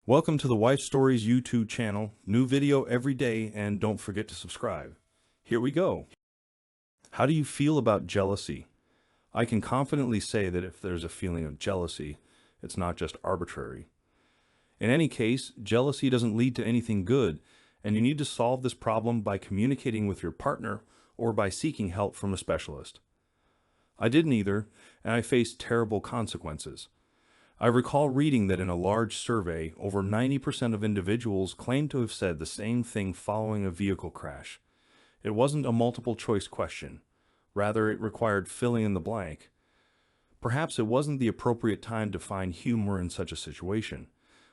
Welcome to the Wife Stories YouTube channel. New video every day, and don't forget to subscribe. Here we go. How do you feel about jealousy? I can confidently say that if there's a feeling of jealousy, it's not just arbitrary. In any case, jealousy doesn't lead to anything good, and you need to solve this problem by communicating with your partner or by seeking help from a specialist. I did neither, and I faced terrible consequences. I recall reading that in a large survey, over 90% of individuals claimed to have said the same thing following a vehicle crash. It wasn't a multiple-choice question. Rather, it required filling in the blank. Perhaps it wasn't the appropriate time to find humor in such a situation,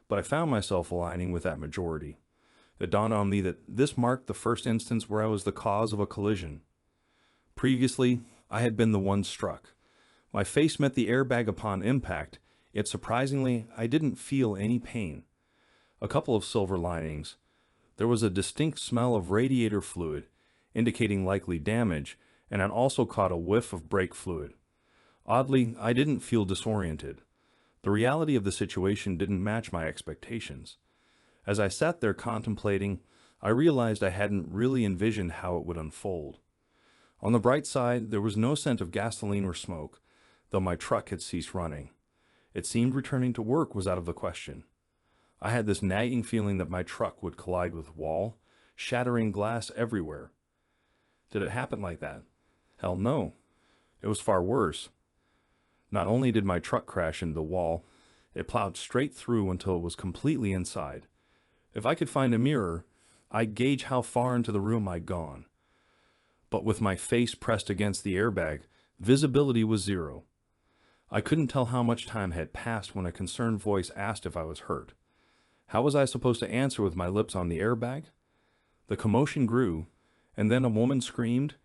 but I found myself aligning with that majority. It dawned on me that this marked the first instance where I was the cause of a collision. Previously, I had been the one struck. My face met the airbag upon impact, yet surprisingly, I didn't feel any pain. A couple of silver linings. There was a distinct smell of radiator fluid, indicating likely damage, and I'd also caught a whiff of brake fluid. Oddly, I didn't feel disoriented. The reality of the situation didn't match my expectations. As I sat there contemplating, I realized I hadn't really envisioned how it would unfold. On the bright side, there was no scent of gasoline or smoke, though my truck had ceased running. It seemed returning to work was out of the question. I had this nagging feeling that my truck would collide with a wall, shattering glass everywhere. Did it happen like that? Hell no. It was far worse. Not only did my truck crash into the wall, it plowed straight through until it was completely inside. If I could find a mirror, I'd gauge how far into the room I'd gone. But with my face pressed against the airbag, visibility was zero. I couldn't tell how much time had passed when a concerned voice asked if I was hurt. How was I supposed to answer with my lips on the airbag? The commotion grew, and then a woman screamed,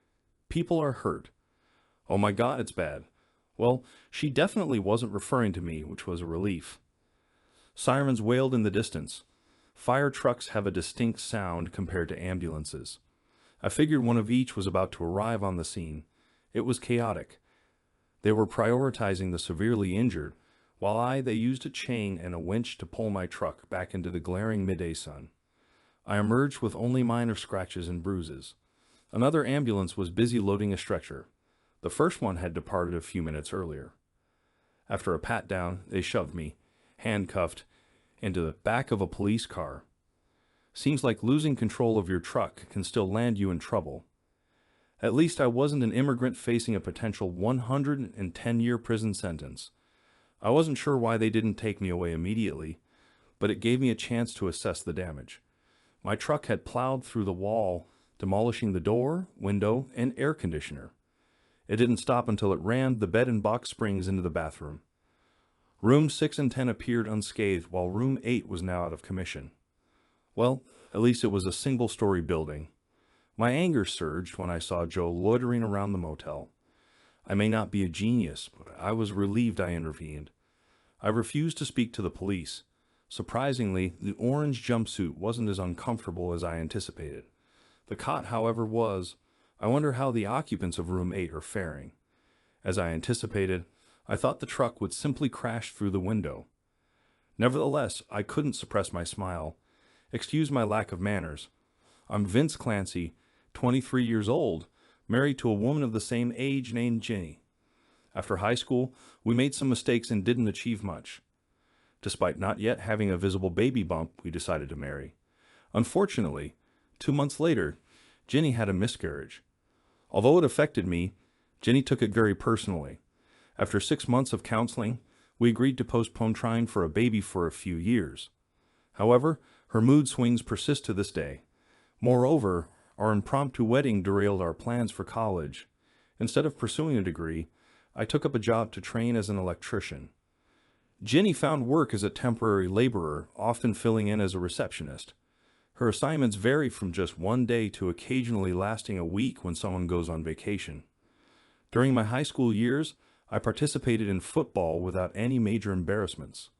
"People are hurt." Oh my God, it's bad. Well, she definitely wasn't referring to me, which was a relief. Sirens wailed in the distance. Fire trucks have a distinct sound compared to ambulances. I figured one of each was about to arrive on the scene. It was chaotic. They were prioritizing the severely injured, while they used a chain and a winch to pull my truck back into the glaring midday sun. I emerged with only minor scratches and bruises. Another ambulance was busy loading a stretcher. The first one had departed a few minutes earlier. After a pat-down, they shoved me, handcuffed, into the back of a police car. Seems like losing control of your truck can still land you in trouble. At least I wasn't an immigrant facing a potential 110-year prison sentence. I wasn't sure why they didn't take me away immediately, but it gave me a chance to assess the damage. My truck had plowed through the wall, demolishing the door, window, and air conditioner. It didn't stop until it rammed the bed and box springs into the bathroom. Rooms 6 and 10 appeared unscathed, while room 8 was now out of commission. Well, at least it was a single-story building. My anger surged when I saw Joe loitering around the motel. I may not be a genius, but I was relieved I intervened. I refused to speak to the police. Surprisingly, the orange jumpsuit wasn't as uncomfortable as I anticipated. The cot, however, was. I wonder how the occupants of room 8 are faring. As I anticipated, I thought the truck would simply crash through the window. Nevertheless, I couldn't suppress my smile. Excuse my lack of manners. I'm Vince Clancy, 23 years old, married to a woman of the same age named Ginny. After high school, we made some mistakes and didn't achieve much. Despite not yet having a visible baby bump, we decided to marry. Unfortunately, 2 months later, Ginny had a miscarriage. Although it affected me, Ginny took it very personally. After 6 months of counseling, we agreed to postpone trying for a baby for a few years. However, her mood swings persist to this day. Moreover, our impromptu wedding derailed our plans for college. Instead of pursuing a degree, I took up a job to train as an electrician. Ginny found work as a temporary laborer, often filling in as a receptionist. Her assignments vary from just one day to occasionally lasting a week when someone goes on vacation. During my high school years, I participated in football without any major embarrassments.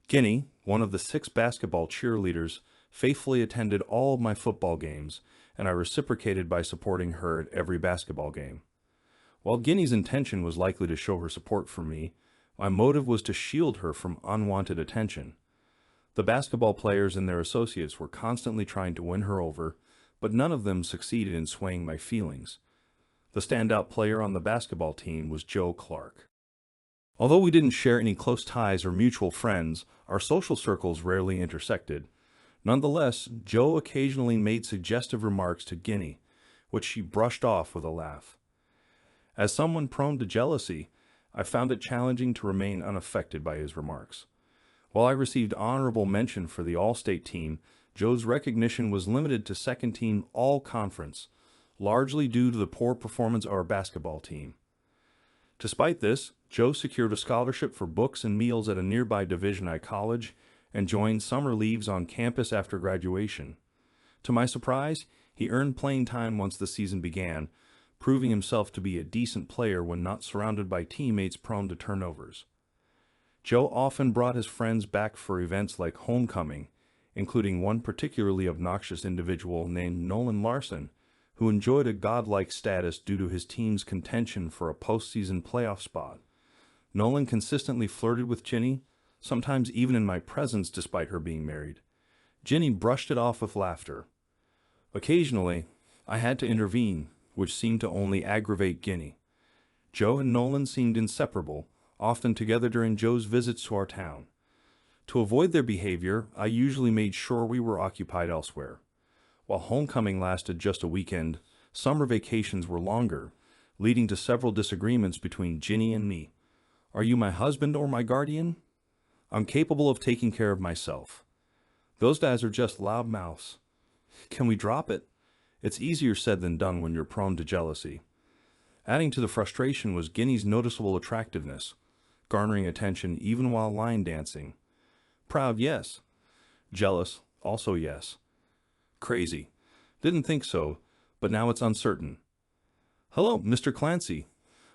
Ginny, one of the 6 basketball cheerleaders, faithfully attended all of my football games, and I reciprocated by supporting her at every basketball game. While Ginny's intention was likely to show her support for me, my motive was to shield her from unwanted attention. The basketball players and their associates were constantly trying to win her over, but none of them succeeded in swaying my feelings. The standout player on the basketball team was Joe Clark. Although we didn't share any close ties or mutual friends, our social circles rarely intersected. Nonetheless, Joe occasionally made suggestive remarks to Ginny, which she brushed off with a laugh. As someone prone to jealousy, I found it challenging to remain unaffected by his remarks. While I received honorable mention for the All-State team, Joe's recognition was limited to second-team All-Conference, largely due to the poor performance of our basketball team. Despite this, Joe secured a scholarship for books and meals at a nearby Division I college and joined summer leagues on campus after graduation. To my surprise, he earned playing time once the season began, proving himself to be a decent player when not surrounded by teammates prone to turnovers. Joe often brought his friends back for events like homecoming, including one particularly obnoxious individual named Nolan Larson, who enjoyed a godlike status due to his team's contention for a postseason playoff spot. Nolan consistently flirted with Ginny, sometimes even in my presence despite her being married. Ginny brushed it off with laughter. Occasionally, I had to intervene, which seemed to only aggravate Ginny. Joe and Nolan seemed inseparable, often together during Joe's visits to our town. To avoid their behavior, I usually made sure we were occupied elsewhere. While homecoming lasted just a weekend, summer vacations were longer, leading to several disagreements between Ginny and me. Are you my husband or my guardian? I'm capable of taking care of myself. Those guys are just loud mouths. Can we drop it? It's easier said than done when you're prone to jealousy. Adding to the frustration was Ginny's noticeable attractiveness, garnering attention even while line dancing. Proud, yes. Jealous, also yes. Crazy. Didn't think so, but now it's uncertain. Hello, Mr. Clancy.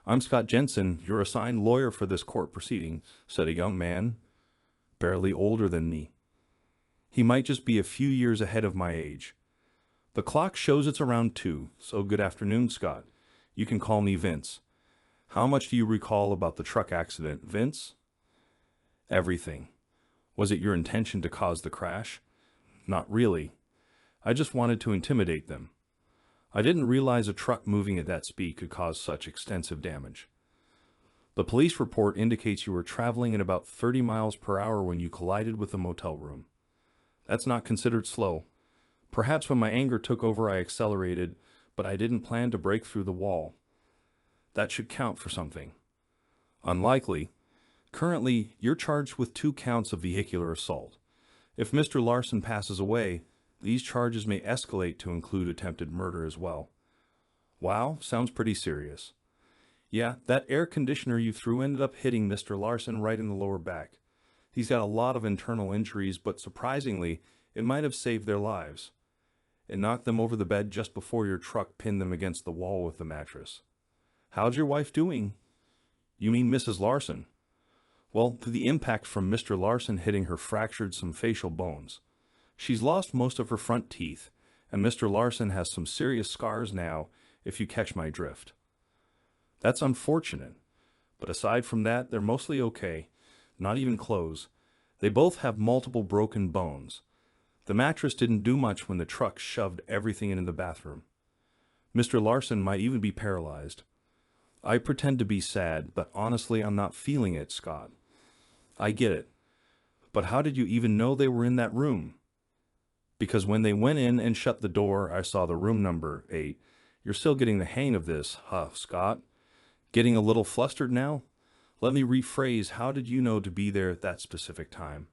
I'm Scott Jensen, your assigned lawyer for this court proceeding, said a young man, barely older than me. He might just be a few years ahead of my age. The clock shows it's around 2, so good afternoon, Scott. You can call me Vince. How much do you recall about the truck accident, Vince? Everything. Was it your intention to cause the crash? Not really. I just wanted to intimidate them. I didn't realize a truck moving at that speed could cause such extensive damage. The police report indicates you were traveling at about 30 miles per hour when you collided with the motel room. That's not considered slow. Perhaps when my anger took over I accelerated, but I didn't plan to break through the wall. That should count for something. Unlikely. Currently, you're charged with 2 counts of vehicular assault. If Mr. Larson passes away, these charges may escalate to include attempted murder as well. Wow, sounds pretty serious. Yeah, that air conditioner you threw ended up hitting Mr. Larson right in the lower back. He's got a lot of internal injuries, but surprisingly, it might have saved their lives. It knocked them over the bed just before your truck pinned them against the wall with the mattress. How's your wife doing? You mean Mrs. Larson? Well, the impact from Mr. Larson hitting her fractured some facial bones. She's lost most of her front teeth, and Mr. Larson has some serious scars now, if you catch my drift. That's unfortunate, but aside from that, they're mostly okay, not even close. They both have multiple broken bones. The mattress didn't do much when the truck shoved everything into the bathroom. Mr. Larson might even be paralyzed. I pretend to be sad, but honestly I'm not feeling it, Scott. I get it. But how did you even know they were in that room? Because when they went in and shut the door, I saw the room number 8. You're still getting the hang of this, huh, Scott? Getting a little flustered now? Let me rephrase, how did you know to be there at that specific time?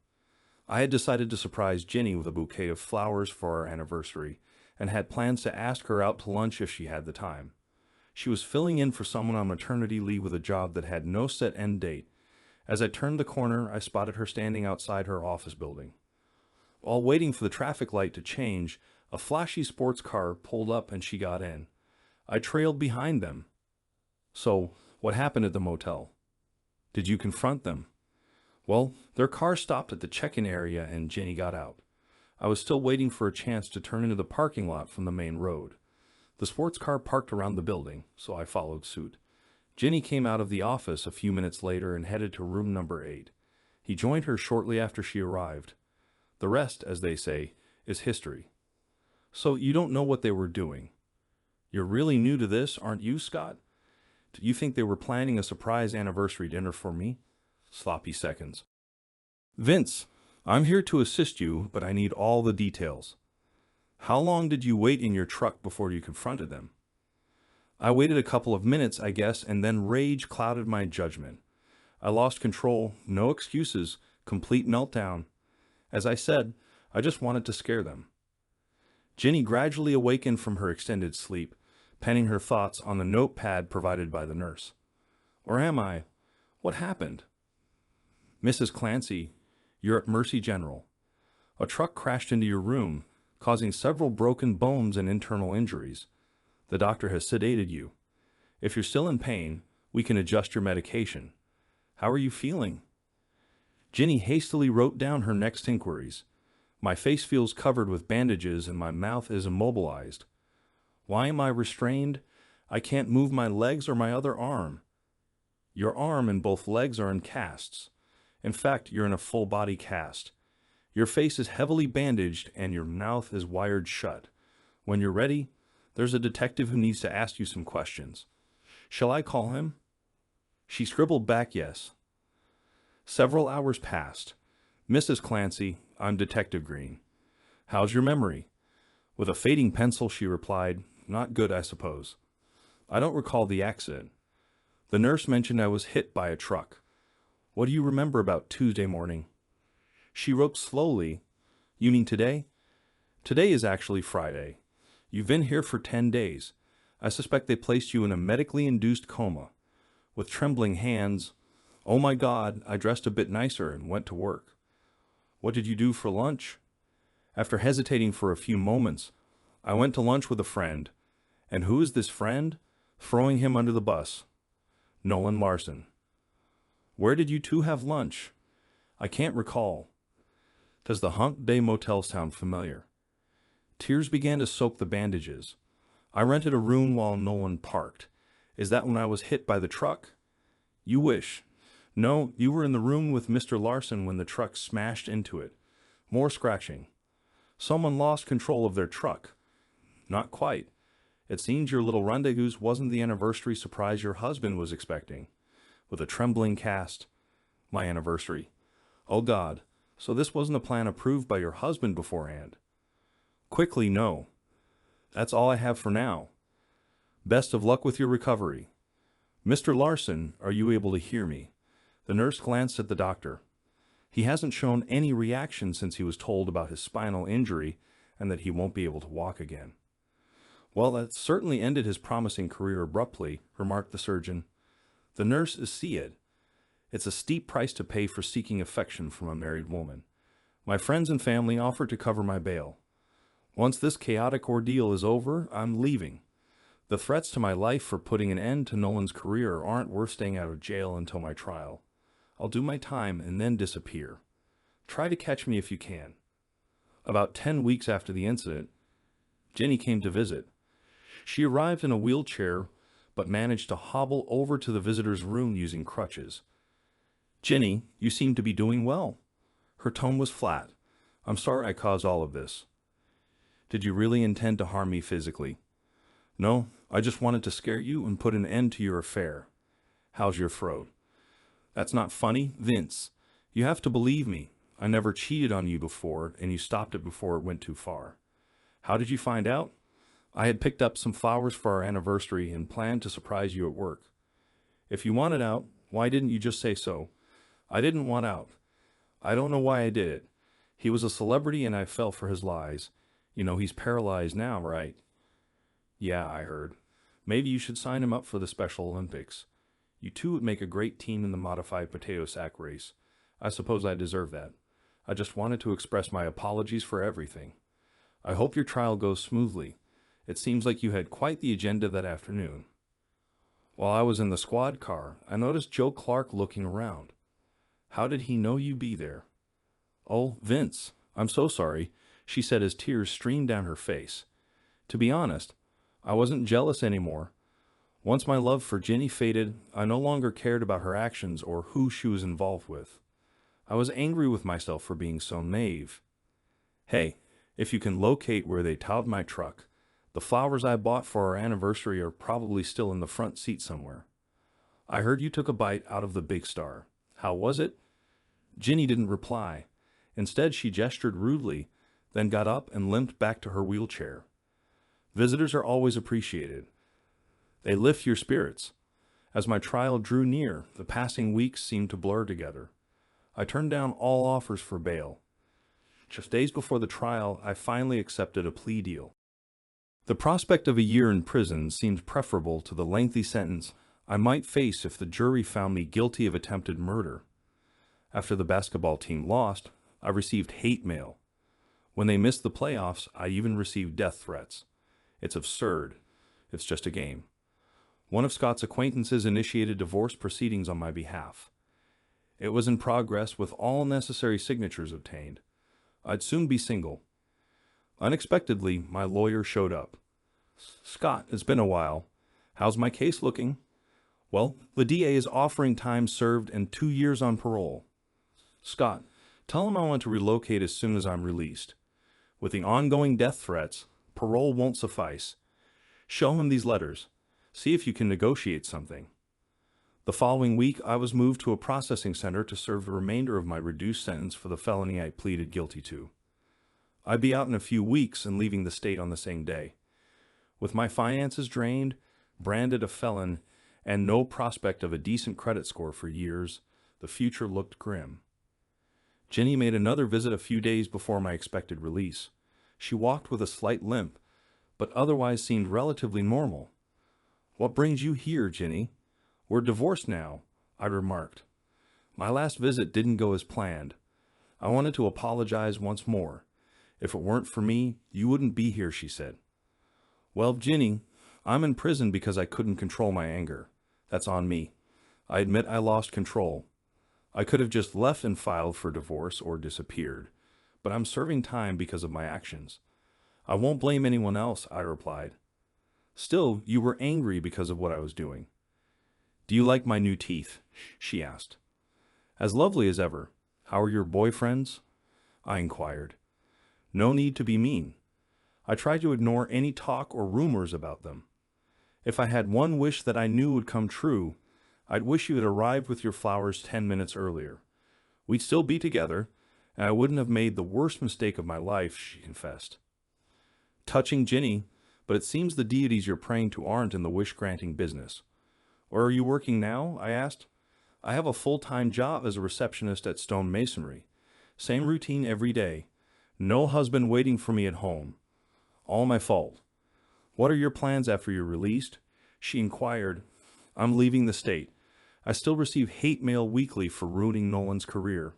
I had decided to surprise Ginny with a bouquet of flowers for our anniversary, and had plans to ask her out to lunch if she had the time. She was filling in for someone on maternity leave with a job that had no set end date. As I turned the corner, I spotted her standing outside her office building. While waiting for the traffic light to change, a flashy sports car pulled up and she got in. I trailed behind them. So, what happened at the motel? Did you confront them? Well, their car stopped at the check-in area and Ginny got out. I was still waiting for a chance to turn into the parking lot from the main road. The sports car parked around the building, so I followed suit. Ginny came out of the office a few minutes later and headed to room number 8. He joined her shortly after she arrived. The rest, as they say, is history. So you don't know what they were doing. You're really new to this, aren't you, Scott? Do you think they were planning a surprise anniversary dinner for me? Sloppy seconds. Vince, I'm here to assist you, but I need all the details. How long did you wait in your truck before you confronted them? I waited a couple of minutes, I guess, and then rage clouded my judgment. I lost control, no excuses, complete meltdown. As I said, I just wanted to scare them. Ginny gradually awakened from her extended sleep, penning her thoughts on the notepad provided by the nurse. Or am I? What happened? Mrs. Clancy, you're at Mercy General. A truck crashed into your room, causing several broken bones and internal injuries. The doctor has sedated you. If you're still in pain, we can adjust your medication. How are you feeling? Ginny hastily wrote down her next inquiries. My face feels covered with bandages and my mouth is immobilized. Why am I restrained? I can't move my legs or my other arm. Your arm and both legs are in casts. In fact, you're in a full-body cast. Your face is heavily bandaged and your mouth is wired shut. When you're ready, there's a detective who needs to ask you some questions. Shall I call him? She scribbled back yes. Several hours passed. Mrs. Clancy, I'm Detective Green. How's your memory? With a fading pencil, she replied, Not good, I suppose. I don't recall the accident. The nurse mentioned I was hit by a truck. What do you remember about Tuesday morning? She wrote slowly. You mean today? Today is actually Friday. You've been here for 10 days. I suspect they placed you in a medically induced coma. With trembling hands, oh my God, I dressed a bit nicer and went to work. What did you do for lunch? After hesitating for a few moments, I went to lunch with a friend. And who is this friend? Throwing him under the bus. Nolan Larson. Where did you two have lunch? I can't recall. Does the Hump Day Motel sound familiar? Tears began to soak the bandages. I rented a room while Nolan parked. Is that when I was hit by the truck? You wish. No, you were in the room with Mr. Larson when the truck smashed into it. More scratching. Someone lost control of their truck. Not quite. It seems your little rendezvous wasn't the anniversary surprise your husband was expecting. With a trembling cast. My anniversary. Oh God, so this wasn't a plan approved by your husband beforehand. Quickly, no. That's all I have for now. Best of luck with your recovery. Mr. Larson, are you able to hear me? The nurse glanced at the doctor. He hasn't shown any reaction since he was told about his spinal injury and that he won't be able to walk again. Well, that certainly ended his promising career abruptly, remarked the surgeon. The nurse is seated. It's a steep price to pay for seeking affection from a married woman. My friends and family offered to cover my bail. Once this chaotic ordeal is over, I'm leaving. The threats to my life for putting an end to Nolan's career aren't worth staying out of jail until my trial. I'll do my time and then disappear. Try to catch me if you can. About 10 weeks after the incident, Ginny came to visit. She arrived in a wheelchair, but managed to hobble over to the visitor's room using crutches. Ginny, you seem to be doing well. Her tone was flat. I'm sorry I caused all of this. Did you really intend to harm me physically? No, I just wanted to scare you and put an end to your affair. How's your throat? That's not funny, Vince. You have to believe me. I never cheated on you before, and you stopped it before it went too far. How did you find out? I had picked up some flowers for our anniversary and planned to surprise you at work. If you wanted out, why didn't you just say so? I didn't want out. I don't know why I did it. He was a celebrity and I fell for his lies. You know, he's paralyzed now, right? Yeah, I heard. Maybe you should sign him up for the Special Olympics. You two would make a great team in the modified potato sack race. I suppose I deserve that. I just wanted to express my apologies for everything. I hope your trial goes smoothly. It seems like you had quite the agenda that afternoon. While I was in the squad car, I noticed Joe Clark looking around. How did he know you'd be there? Oh, Vince, I'm so sorry, she said as tears streamed down her face. To be honest, I wasn't jealous anymore. Once my love for Ginny faded, I no longer cared about her actions or who she was involved with. I was angry with myself for being so naive. Hey, if you can locate where they towed my truck, the flowers I bought for our anniversary are probably still in the front seat somewhere. I heard you took a bite out of the big star. How was it? Ginny didn't reply. Instead, she gestured rudely, then got up and limped back to her wheelchair. Visitors are always appreciated. They lift your spirits. As my trial drew near, the passing weeks seemed to blur together. I turned down all offers for bail. Just days before the trial, I finally accepted a plea deal. The prospect of a year in prison seemed preferable to the lengthy sentence I might face if the jury found me guilty of attempted murder. After the basketball team lost, I received hate mail. When they missed the playoffs, I even received death threats. It's absurd. It's just a game. One of Scott's acquaintances initiated divorce proceedings on my behalf. It was in progress with all necessary signatures obtained. I'd soon be single. Unexpectedly, my lawyer showed up. Scott, it's been a while. How's my case looking? Well, the DA is offering time served and 2 years on parole. Scott, tell him I want to relocate as soon as I'm released. With the ongoing death threats, parole won't suffice. Show him these letters. See if you can negotiate something. The following week, I was moved to a processing center to serve the remainder of my reduced sentence for the felony I pleaded guilty to. I'd be out in a few weeks and leaving the state on the same day. With my finances drained, branded a felon, and no prospect of a decent credit score for years, the future looked grim. Ginny made another visit a few days before my expected release. She walked with a slight limp, but otherwise seemed relatively normal. What brings you here, Ginny? We're divorced now, I remarked. My last visit didn't go as planned. I wanted to apologize once more. If it weren't for me, you wouldn't be here, she said. Well, Ginny, I'm in prison because I couldn't control my anger. That's on me. I admit I lost control. I could have just left and filed for divorce or disappeared, but I'm serving time because of my actions. I won't blame anyone else, I replied. Still, you were angry because of what I was doing. Do you like my new teeth? She asked. As lovely as ever. How are your boyfriends? I inquired. No need to be mean. I tried to ignore any talk or rumors about them. If I had one wish that I knew would come true, I'd wish you had arrived with your flowers 10 minutes earlier. We'd still be together, and I wouldn't have made the worst mistake of my life, she confessed. Touching, Ginny, but it seems the deities you're praying to aren't in the wish-granting business. Where are you working now? I asked. I have a full-time job as a receptionist at Stone Masonry. Same routine every day. No husband waiting for me at home. All my fault. What are your plans after you're released? She inquired. I'm leaving the state. I still receive hate mail weekly for ruining Nolan's career.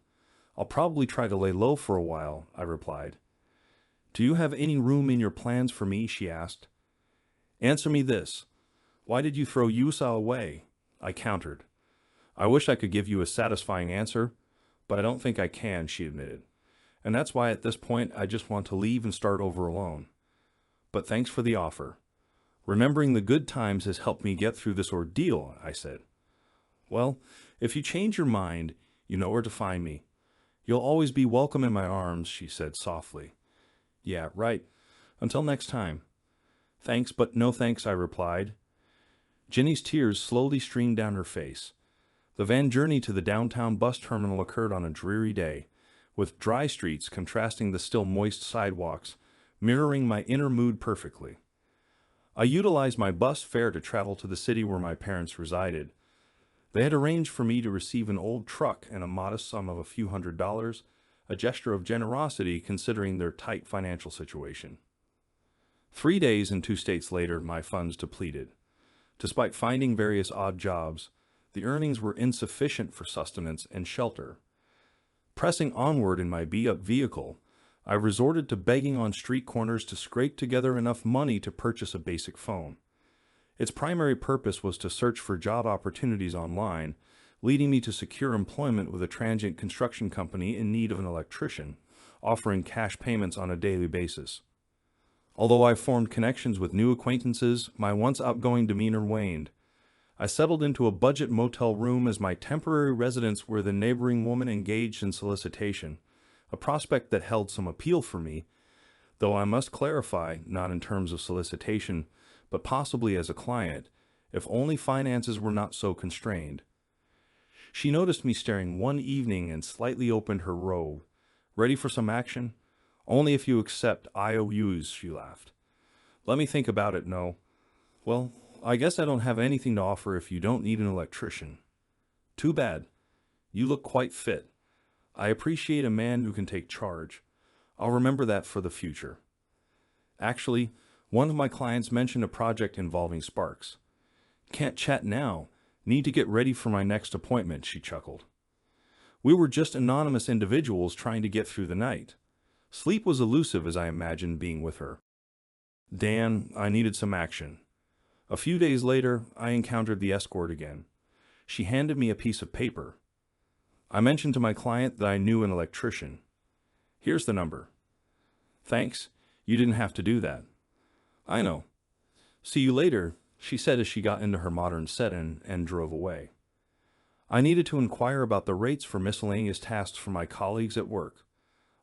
I'll probably try to lay low for a while, I replied. Do you have any room in your plans for me? She asked. Answer me this. Why did you throw Yusa away? I countered. I wish I could give you a satisfying answer, but I don't think I can, she admitted. And that's why at this point I just want to leave and start over alone. But thanks for the offer. Remembering the good times has helped me get through this ordeal, I said. Well, if you change your mind, you know where to find me. You'll always be welcome in my arms, she said softly. Yeah, right. Until next time. Thanks, but no thanks, I replied. Ginny's tears slowly streamed down her face. The van journey to the downtown bus terminal occurred on a dreary day, with dry streets contrasting the still moist sidewalks, mirroring my inner mood perfectly. I utilized my bus fare to travel to the city where my parents resided. They had arranged for me to receive an old truck and a modest sum of a few $100s, a gesture of generosity considering their tight financial situation. 3 days and 2 states later, my funds depleted. Despite finding various odd jobs, the earnings were insufficient for sustenance and shelter. Pressing onward in my beat-up vehicle, I resorted to begging on street corners to scrape together enough money to purchase a basic phone. Its primary purpose was to search for job opportunities online, leading me to secure employment with a transient construction company in need of an electrician, offering cash payments on a daily basis. Although I formed connections with new acquaintances, my once outgoing demeanor waned. I settled into a budget motel room as my temporary residence where the neighboring woman engaged in solicitation, a prospect that held some appeal for me, though I must clarify, not in terms of solicitation, but possibly as a client, if only finances were not so constrained. She noticed me staring one evening and slightly opened her robe. Ready for some action? Only if you accept IOUs, she laughed. Let me think about it, no. Well, I guess I don't have anything to offer if you don't need an electrician. Too bad. You look quite fit. I appreciate a man who can take charge. I'll remember that for the future. Actually, one of my clients mentioned a project involving sparks. Can't chat now. Need to get ready for my next appointment, she chuckled. We were just anonymous individuals trying to get through the night. Sleep was elusive as I imagined being with her. Dan, I needed some action. A few days later, I encountered the escort again. She handed me a piece of paper. I mentioned to my client that I knew an electrician. Here's the number. Thanks, you didn't have to do that. I know. See you later, she said as she got into her modern sedan and drove away. I needed to inquire about the rates for miscellaneous tasks for my colleagues at work.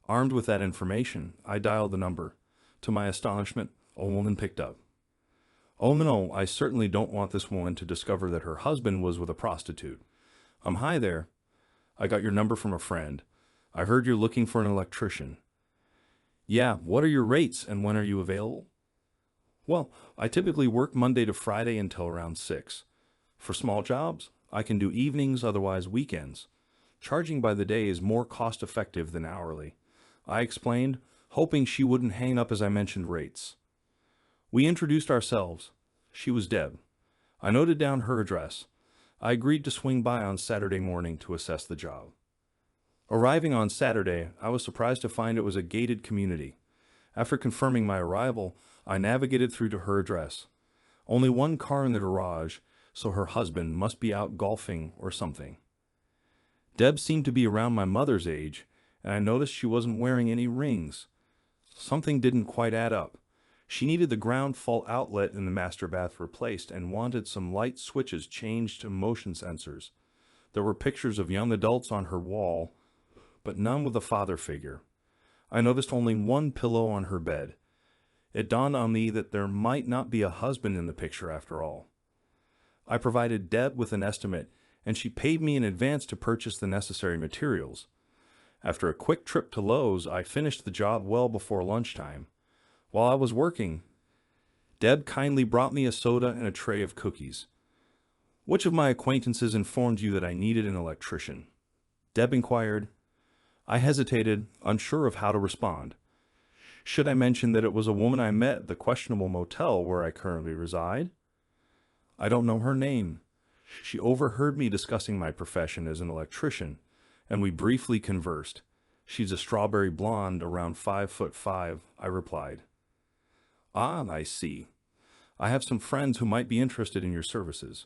Armed with that information, I dialed the number. To my astonishment, a woman picked up. Oh no, I certainly don't want this woman to discover that her husband was with a prostitute. Hi there. I got your number from a friend. I heard you're looking for an electrician. Yeah, what are your rates and when are you available? Well, I typically work Monday to Friday until around 6. For small jobs, I can do evenings, otherwise weekends. Charging by the day is more cost-effective than hourly. I explained, hoping she wouldn't hang up as I mentioned rates. We introduced ourselves. She was Deb. I noted down her address. I agreed to swing by on Saturday morning to assess the job. Arriving on Saturday, I was surprised to find it was a gated community. After confirming my arrival, I navigated through to her address. Only one car in the garage, so her husband must be out golfing or something. Deb seemed to be around my mother's age, and I noticed she wasn't wearing any rings. Something didn't quite add up. She needed the ground fault outlet in the master bath replaced and wanted some light switches changed to motion sensors. There were pictures of young adults on her wall, but none with a father figure. I noticed only one pillow on her bed. It dawned on me that there might not be a husband in the picture after all. I provided Deb with an estimate, and she paid me in advance to purchase the necessary materials. After a quick trip to Lowe's, I finished the job well before lunchtime. While I was working, Deb kindly brought me a soda and a tray of cookies. Which of my acquaintances informed you that I needed an electrician? Deb inquired. I hesitated, unsure of how to respond. Should I mention that it was a woman I met at the questionable motel where I currently reside? I don't know her name. She overheard me discussing my profession as an electrician, and we briefly conversed. She's a strawberry blonde, around 5'5", I replied. Ah, I see. I have some friends who might be interested in your services.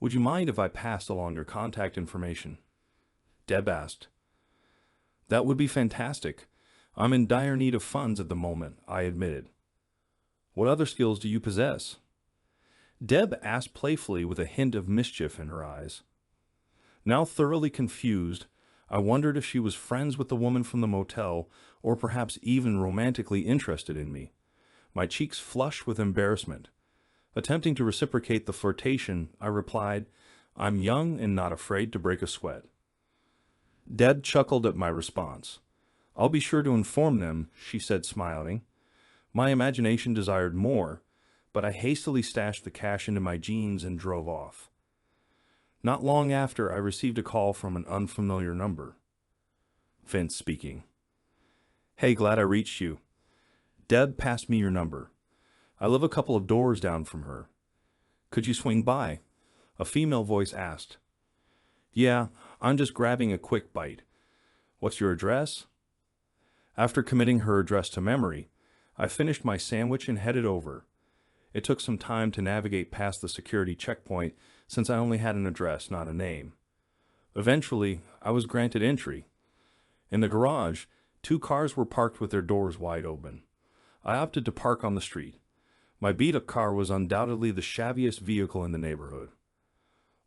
Would you mind if I passed along your contact information? Deb asked. That would be fantastic. I'm in dire need of funds at the moment, I admitted. What other skills do you possess? Deb asked playfully with a hint of mischief in her eyes. Now thoroughly confused, I wondered if she was friends with the woman from the motel or perhaps even romantically interested in me. My cheeks flushed with embarrassment. Attempting to reciprocate the flirtation, I replied, I'm young and not afraid to break a sweat. Deb chuckled at my response. I'll be sure to inform them, she said, smiling. My imagination desired more, but I hastily stashed the cash into my jeans and drove off. Not long after, I received a call from an unfamiliar number. Vince speaking. Hey, glad I reached you. Deb passed me your number. I live a couple of doors down from her. Could you swing by? A female voice asked. Yeah, I'm just grabbing a quick bite. What's your address? After committing her address to memory, I finished my sandwich and headed over. It took some time to navigate past the security checkpoint since I only had an address, not a name. Eventually, I was granted entry. In the garage, 2 cars were parked with their doors wide open. I opted to park on the street. My beat-up car was undoubtedly the shabbiest vehicle in the neighborhood.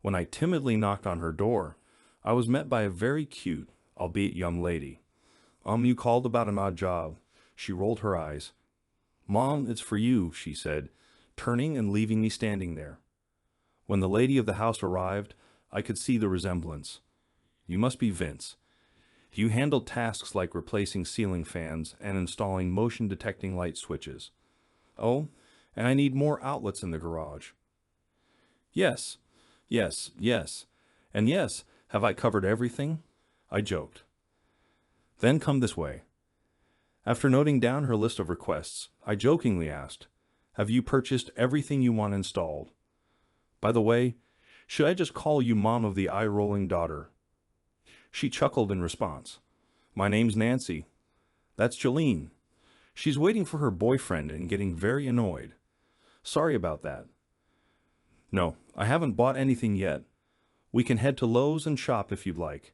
When I timidly knocked on her door, I was met by a very cute, albeit young lady. You called about an odd job." She rolled her eyes. "Mom, it's for you," she said, turning and leaving me standing there. When the lady of the house arrived, I could see the resemblance. "You must be Vince. You handled tasks like replacing ceiling fans and installing motion-detecting light switches." "Oh, and I need more outlets in the garage." "Yes, yes, yes, and yes, have I covered everything?" I joked. "Then come this way." After noting down her list of requests, I jokingly asked, "Have you purchased everything you want installed? By the way, should I just call you Mom of the eye-rolling daughter?" She chuckled in response. "My name's Nancy. That's Jolene. She's waiting for her boyfriend and getting very annoyed. Sorry about that." "No, I haven't bought anything yet. We can head to Lowe's and shop if you'd like."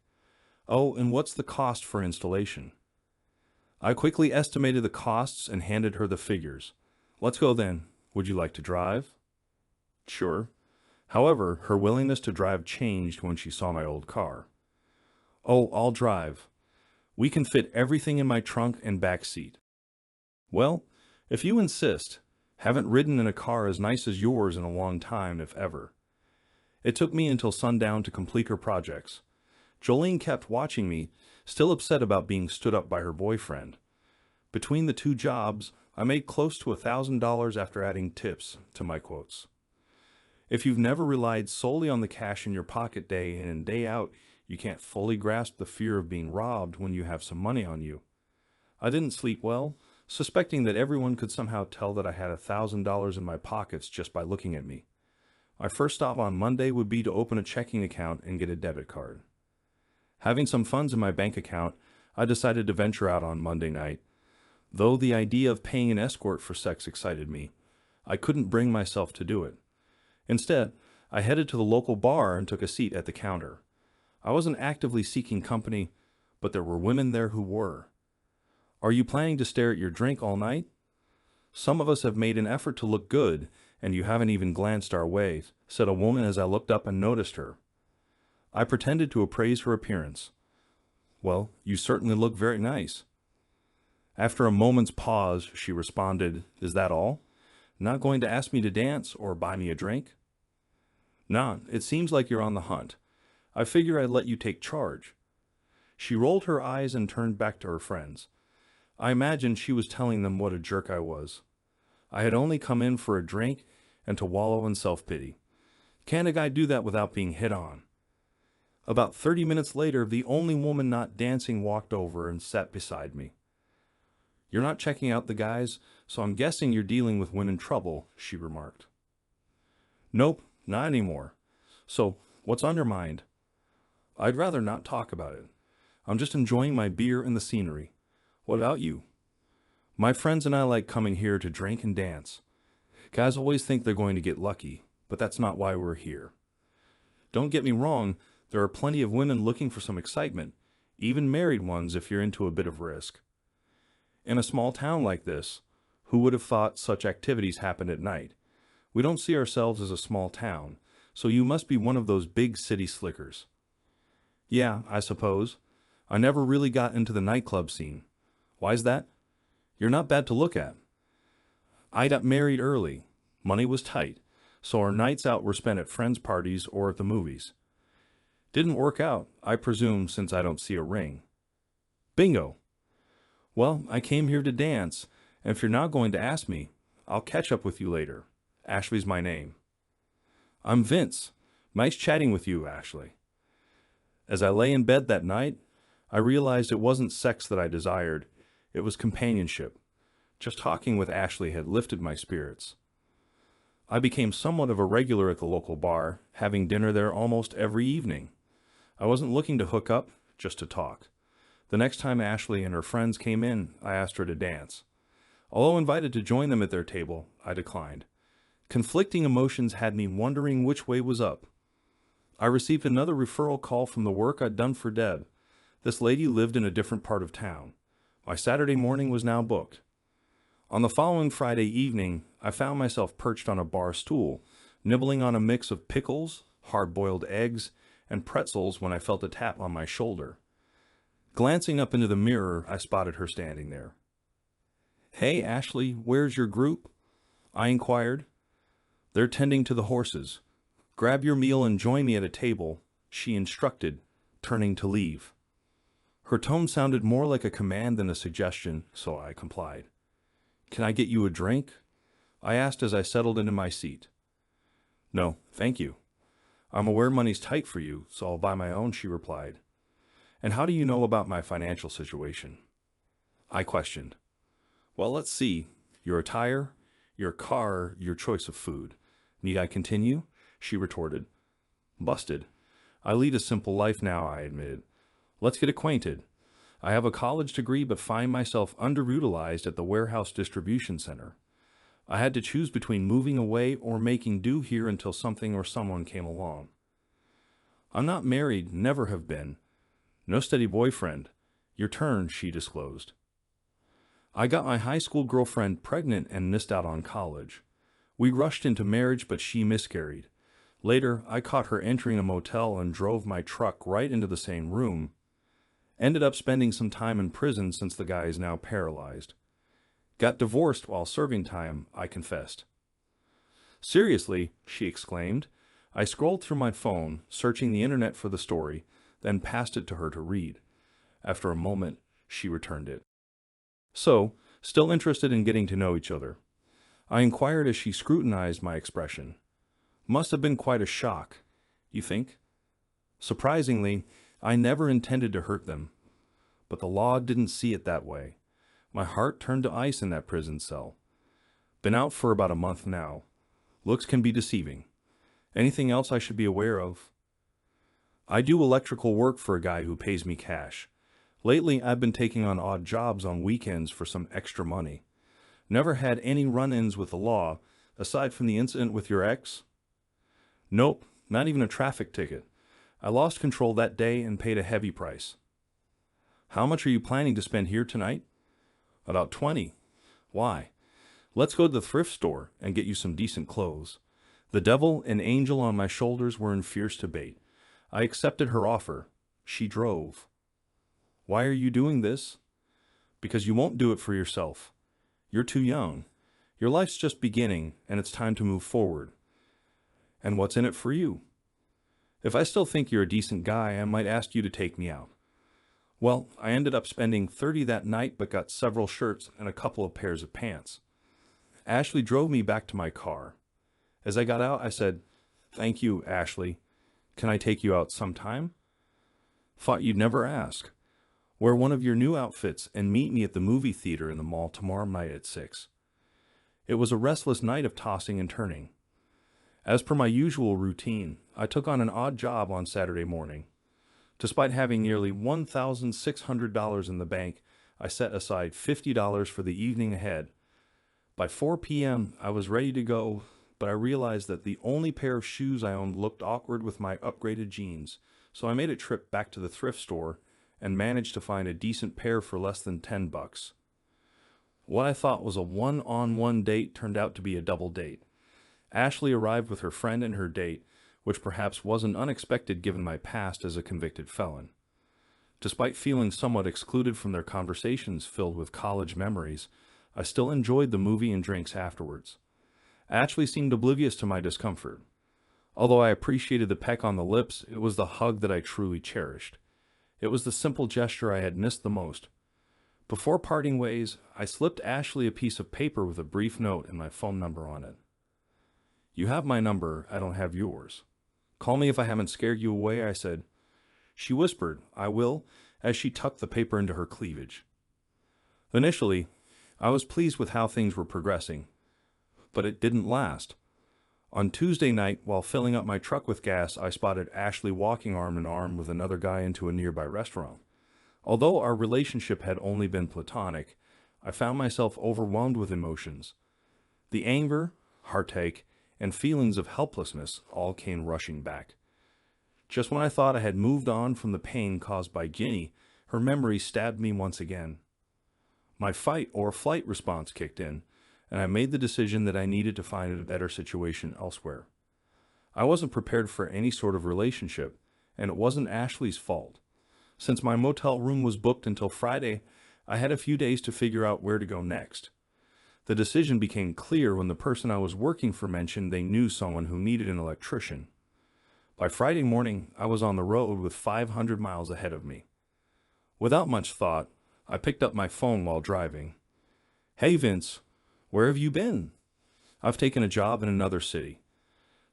"Oh, and what's the cost for installation?" I quickly estimated the costs and handed her the figures. "Let's go then. Would you like to drive?" "Sure." However, her willingness to drive changed when she saw my old car. "Oh, I'll drive. We can fit everything in my trunk and back seat." "Well, if you insist. Haven't ridden in a car as nice as yours in a long time, if ever." It took me until sundown to complete her projects. Jolene kept watching me, still upset about being stood up by her boyfriend. Between the two jobs, I made close to $1,000 after adding tips to my quotes. If you've never relied solely on the cash in your pocket day in and day out, you can't fully grasp the fear of being robbed when you have some money on you. I didn't sleep well, suspecting that everyone could somehow tell that I had $1,000 in my pockets just by looking at me. My first stop on Monday would be to open a checking account and get a debit card. Having some funds in my bank account, I decided to venture out on Monday night. Though the idea of paying an escort for sex excited me, I couldn't bring myself to do it. Instead, I headed to the local bar and took a seat at the counter. I wasn't actively seeking company, but there were women there who were. "Are you planning to stare at your drink all night? Some of us have made an effort to look good, and you haven't even glanced our way," said a woman as I looked up and noticed her. I pretended to appraise her appearance. "Well, you certainly look very nice." After a moment's pause, she responded, "Is that all? Not going to ask me to dance or buy me a drink?" "Nah, it seems like you're on the hunt. I figure I'd let you take charge." She rolled her eyes and turned back to her friends. I imagined she was telling them what a jerk I was. I had only come in for a drink and to wallow in self-pity. Can't a guy do that without being hit on? About 30 minutes later, the only woman not dancing walked over and sat beside me. "You're not checking out the guys, so I'm guessing you're dealing with when in trouble," she remarked. "Nope, not anymore. So, what's on your mind?" "I'd rather not talk about it. I'm just enjoying my beer and the scenery. What about you?" "My friends and I like coming here to drink and dance. Guys always think they're going to get lucky, but that's not why we're here. Don't get me wrong, there are plenty of women looking for some excitement, even married ones if you're into a bit of risk. In a small town like this, who would have thought such activities happened at night? We don't see ourselves as a small town, so you must be one of those big city slickers." "Yeah, I suppose. I never really got into the nightclub scene. Why's that?" "You're not bad to look at." "I got married early. Money was tight, so our nights out were spent at friends' parties or at the movies. Didn't work out, I presume, since I don't see a ring." "Bingo. Well, I came here to dance, and if you're not going to ask me, I'll catch up with you later. Ashley's my name." "I'm Vince. Nice chatting with you, Ashley." As I lay in bed that night, I realized it wasn't sex that I desired, it was companionship. Just talking with Ashley had lifted my spirits. I became somewhat of a regular at the local bar, having dinner there almost every evening. I wasn't looking to hook up, just to talk. The next time Ashley and her friends came in, I asked her to dance. Although invited to join them at their table, I declined. Conflicting emotions had me wondering which way was up. I received another referral call from the work I'd done for Deb. This lady lived in a different part of town. My Saturday morning was now booked. On the following Friday evening, I found myself perched on a bar stool, nibbling on a mix of pickles, hard-boiled eggs, and pretzels when I felt a tap on my shoulder. Glancing up into the mirror, I spotted her standing there. "Hey, Ashley, where's your group?" I inquired. "They're tending to the horses. Grab your meal and join me at a table," she instructed, turning to leave. Her tone sounded more like a command than a suggestion, so I complied. "Can I get you a drink?" I asked as I settled into my seat. "No, thank you. I'm aware money's tight for you, so I'll buy my own," she replied. "And how do you know about my financial situation?" I questioned. "Well, let's see. Your attire, your car, your choice of food. Need I continue?" she retorted. "Busted. I lead a simple life now," I admitted. "Let's get acquainted. I have a college degree but find myself underutilized at the warehouse distribution center. I had to choose between moving away or making do here until something or someone came along. I'm not married, never have been. No steady boyfriend. Your turn," she disclosed. "I got my high school girlfriend pregnant and missed out on college. We rushed into marriage, but she miscarried. Later, I caught her entering a motel and drove my truck right into the same room. Ended up spending some time in prison since the guy is now paralyzed. Got divorced while serving time," I confessed. "Seriously?" she exclaimed. I scrolled through my phone, searching the internet for the story, then passed it to her to read. After a moment, she returned it. "So, still interested in getting to know each other?" I inquired as she scrutinized my expression. "Must have been quite a shock, you think?" Surprisingly, I never intended to hurt them. But the law didn't see it that way. My heart turned to ice in that prison cell. Been out for about a month now. Looks can be deceiving. Anything else I should be aware of? "I do electrical work for a guy who pays me cash. Lately, I've been taking on odd jobs on weekends for some extra money. Never had any run-ins with the law, aside from the incident with your ex?" "Nope, not even a traffic ticket. I lost control that day and paid a heavy price." "How much are you planning to spend here tonight?" "About 20. Why?" "Let's go to the thrift store and get you some decent clothes." The devil and angel on my shoulders were in fierce debate. I accepted her offer. She drove. "Why are you doing this?" "Because you won't do it for yourself. You're too young. Your life's just beginning, and it's time to move forward." "And what's in it for you?" "If I still think you're a decent guy, I might ask you to take me out." Well, I ended up spending 30 that night but got several shirts and a couple of pairs of pants. Ashley drove me back to my car. As I got out, I said, "Thank you, Ashley. Can I take you out sometime?" "Thought you'd never ask. Wear one of your new outfits and meet me at the movie theater in the mall tomorrow night at 6. It was a restless night of tossing and turning. As per my usual routine, I took on an odd job on Saturday morning. Despite having nearly $1,600 in the bank, I set aside $50 for the evening ahead. By 4 p.m., I was ready to go, but I realized that the only pair of shoes I owned looked awkward with my upgraded jeans, so I made a trip back to the thrift store and managed to find a decent pair for less than $10. What I thought was a one-on-one date turned out to be a double date. Ashley arrived with her friend and her date, which perhaps wasn't unexpected given my past as a convicted felon. Despite feeling somewhat excluded from their conversations filled with college memories, I still enjoyed the movie and drinks afterwards. Ashley seemed oblivious to my discomfort. Although I appreciated the peck on the lips, it was the hug that I truly cherished. It was the simple gesture I had missed the most. Before parting ways, I slipped Ashley a piece of paper with a brief note and my phone number on it. "You have my number, I don't have yours. Call me if I haven't scared you away," I said. She whispered, "I will," as she tucked the paper into her cleavage. Initially, I was pleased with how things were progressing, but it didn't last. On Tuesday night, while filling up my truck with gas, I spotted Ashley walking arm in arm with another guy into a nearby restaurant. Although our relationship had only been platonic, I found myself overwhelmed with emotions. The anger, heartache, and feelings of helplessness all came rushing back. Just when I thought I had moved on from the pain caused by Ginny, her memory stabbed me once again. My fight or flight response kicked in, and I made the decision that I needed to find a better situation elsewhere. I wasn't prepared for any sort of relationship, and it wasn't Ashley's fault. Since my motel room was booked until Friday, I had a few days to figure out where to go next. The decision became clear when the person I was working for mentioned they knew someone who needed an electrician. By Friday morning, I was on the road with 500 miles ahead of me. Without much thought, I picked up my phone while driving. "Hey Vince, where have you been? I've taken a job in another city.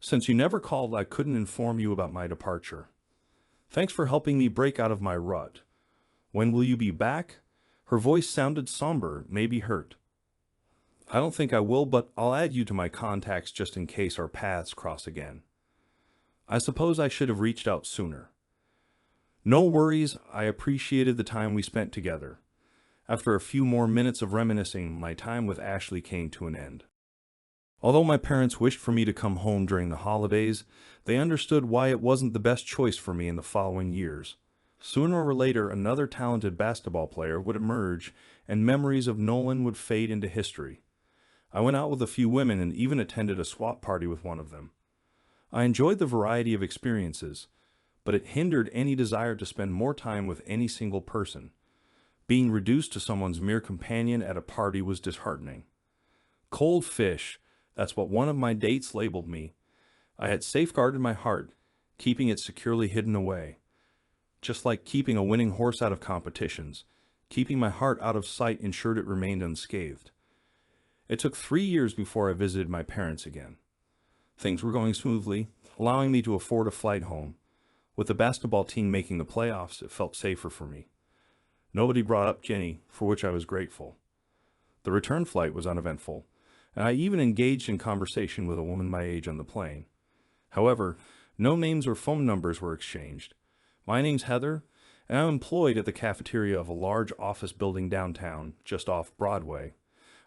Since you never called, I couldn't inform you about my departure. Thanks for helping me break out of my rut. When will you be back?" Her voice sounded somber, maybe hurt. "I don't think I will, but I'll add you to my contacts just in case our paths cross again. I suppose I should have reached out sooner." "No worries, I appreciated the time we spent together." After a few more minutes of reminiscing, my time with Ashley came to an end. Although my parents wished for me to come home during the holidays, they understood why it wasn't the best choice for me in the following years. Sooner or later, another talented basketball player would emerge, and memories of Nolan would fade into history. I went out with a few women and even attended a swap party with one of them. I enjoyed the variety of experiences, but it hindered any desire to spend more time with any single person. Being reduced to someone's mere companion at a party was disheartening. Cold fish, that's what one of my dates labeled me. I had safeguarded my heart, keeping it securely hidden away. Just like keeping a winning horse out of competitions, keeping my heart out of sight ensured it remained unscathed. It took 3 years before I visited my parents again. Things were going smoothly, allowing me to afford a flight home. With the basketball team making the playoffs, it felt safer for me. Nobody brought up Ginny, for which I was grateful. The return flight was uneventful, and I even engaged in conversation with a woman my age on the plane. However, no names or phone numbers were exchanged. My name's Heather, and I'm employed at the cafeteria of a large office building downtown, just off Broadway.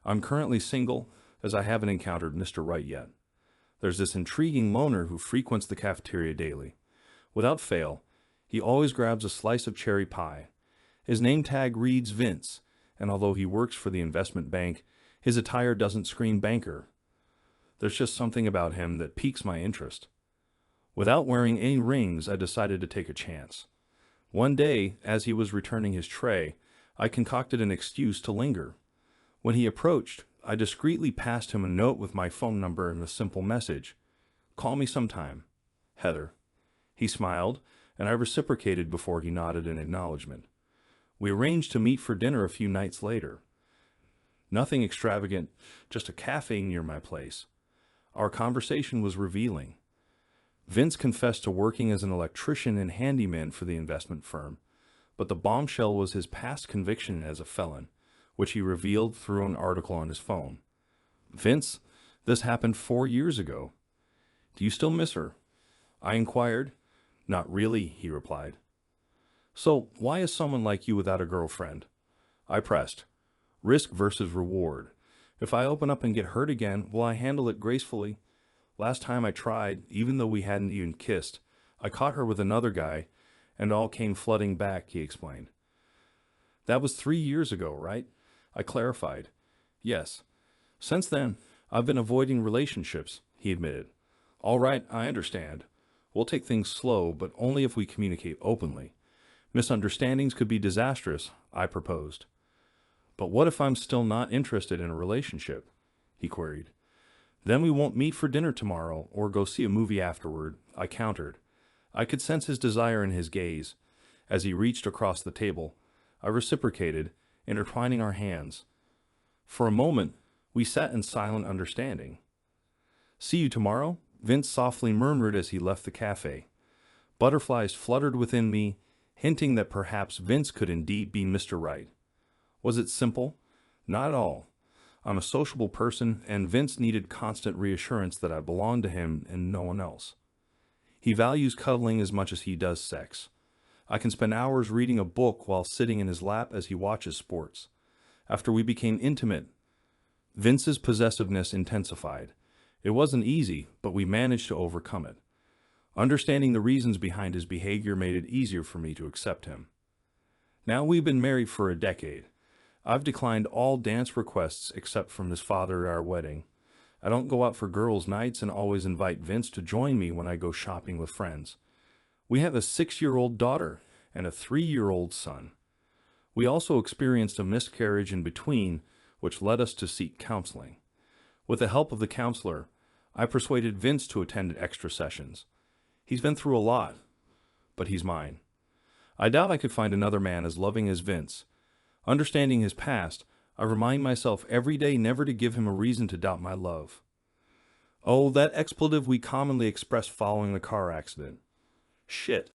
I'm currently single, as I haven't encountered Mr. Right yet. There's this intriguing loner who frequents the cafeteria daily. Without fail, he always grabs a slice of cherry pie. His name tag reads Vince, and although he works for the investment bank, his attire doesn't scream banker. There's just something about him that piques my interest. Without wearing any rings, I decided to take a chance. One day, as he was returning his tray, I concocted an excuse to linger. When he approached, I discreetly passed him a note with my phone number and a simple message. "Call me sometime. Heather." He smiled, and I reciprocated before he nodded in acknowledgement. We arranged to meet for dinner a few nights later. Nothing extravagant, just a cafe near my place. Our conversation was revealing. Vince confessed to working as an electrician and handyman for the investment firm, but the bombshell was his past conviction as a felon, which he revealed through an article on his phone. "Vince, this happened 4 years ago. Do you still miss her?" I inquired. "Not really," he replied. "So why is someone like you without a girlfriend?" I pressed. Risk versus reward. If I open up and get hurt again, will I handle it gracefully? Last time I tried, even though we hadn't even kissed, I caught her with another guy, and all came flooding back, he explained. "That was 3 years ago, right?" I clarified. "Yes. Since then, I've been avoiding relationships," he admitted. "All right, I understand. We'll take things slow, but only if we communicate openly. Misunderstandings could be disastrous," I proposed. "But what if I'm still not interested in a relationship?" he queried. "Then we won't meet for dinner tomorrow or go see a movie afterward," I countered. I could sense his desire in his gaze. As he reached across the table, I reciprocated, intertwining our hands. For a moment, we sat in silent understanding. "See you tomorrow?" Vince softly murmured as he left the cafe. Butterflies fluttered within me, hinting that perhaps Vince could indeed be Mr. Right. Was it simple? Not at all. I'm a sociable person, and Vince needed constant reassurance that I belonged to him and no one else. He values cuddling as much as he does sex. I can spend hours reading a book while sitting in his lap as he watches sports. After we became intimate, Vince's possessiveness intensified. It wasn't easy, but we managed to overcome it. Understanding the reasons behind his behavior made it easier for me to accept him. Now we've been married for a decade. I've declined all dance requests except from his father at our wedding. I don't go out for girls' nights and always invite Vince to join me when I go shopping with friends. We have a 6-year-old daughter, and a 3-year-old son. We also experienced a miscarriage in between, which led us to seek counseling. With the help of the counselor, I persuaded Vince to attend extra sessions. He's been through a lot, but he's mine. I doubt I could find another man as loving as Vince. Understanding his past, I remind myself every day never to give him a reason to doubt my love. Oh, that expletive we commonly express following the car accident. Shit.